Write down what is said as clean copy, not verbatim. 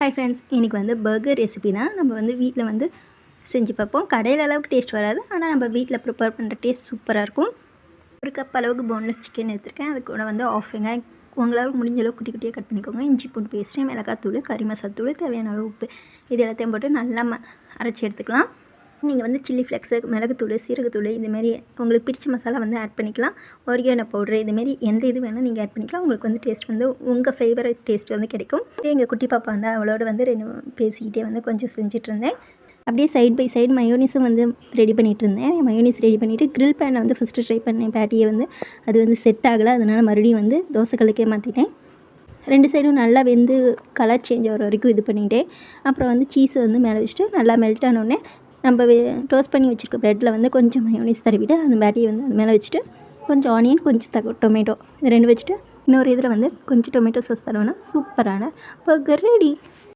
Hi friends, இன்றைக்கி வந்து burger recipe தான் நம்ம வந்து வீட்டில் வந்து செஞ்சு பார்ப்போம். கடையில் அளவுக்கு டேஸ்ட் வராது, ஆனால் நம்ம வீட்டில் ப்ரிப்பேர் பண்ணுற டேஸ்ட் சூப்பராக இருக்கும். ஒரு கப் அளவுக்கு போன்லெஸ் சிக்கன் எடுத்துருக்கேன். அது கூட வந்து ஆஃப் வெங்காயம் உங்களால் முடிஞ்ச அளவுக்கு குட்டி குட்டியாக கட் பண்ணிக்கோங்க. இஞ்சி பூண்டு பேஸ்ட்டு, மிளகாத்தூள், கறி மசாலா தூள், தேவையான அளவு உப்பு, இது எல்லாத்தையும் போட்டு நல்லா அரைச்சி எடுத்துக்கலாம். நீங்கள் வந்து சில்லி ஃப்ளெக்ஸு, மிளகுத்தூள், சீரகத்தூள் இதுமாரி உங்களுக்கு பிடிச்ச மசாலா வந்து ஆட் பண்ணிக்கலாம். ஒரிகானோ பவுட்ரு இதுமாரி எந்த இது வேணால் நீங்கள் ஆட் பண்ணிக்கலாம். உங்களுக்கு வந்து டேஸ்ட் வந்து உங்கள் ஃபேவரட் டேஸ்ட் வந்து கிடைக்கும். எங்கள் குட்டி பாப்பா வந்து அவளோட வந்து பேசிக்கிட்டே வந்து கொஞ்சம் செஞ்சிட்ருந்தேன். அப்படியே சைட் பை சைடு மயோனிஸும் வந்து ரெடி பண்ணிகிட்டு இருந்தேன். மயோனிஸ் ரெடி பண்ணிவிட்டு க்ரில் பேனை வந்து ஃபஸ்ட்டு ட்ரை பண்ணேன். பேட்டியை வந்து அது வந்து செட் ஆகலை, அதனால் மறுபடியும் வந்து தோசைக்கல்லுக்கே மாற்றிட்டேன். 2 சைடும் நல்லா வெந்து கலர் சேஞ்ச் ஆகிற வரைக்கும் இது பண்ணிவிட்டேன். அப்புறம் வந்து சீஸை வந்து மேலே வச்சுட்டு நல்லா மெல்ட் ஆனோடனே நம்ம டோஸ்ட் பண்ணி வச்சுருக்க ப்ரெட்டில் வந்து கொஞ்சம் மயோனிஸ் தடவிட்டு அந்த பேட்டியை வந்து அது மேலே வச்சுட்டு கொஞ்சம் ஆனியன், கொஞ்சம் டொமேட்டோ இது 2 வச்சுட்டு இன்னொரு இதில் வந்து கொஞ்சம் டொமேட்டோ சாஸ் தடவினா சூப்பரான பர்கர் ரெடி.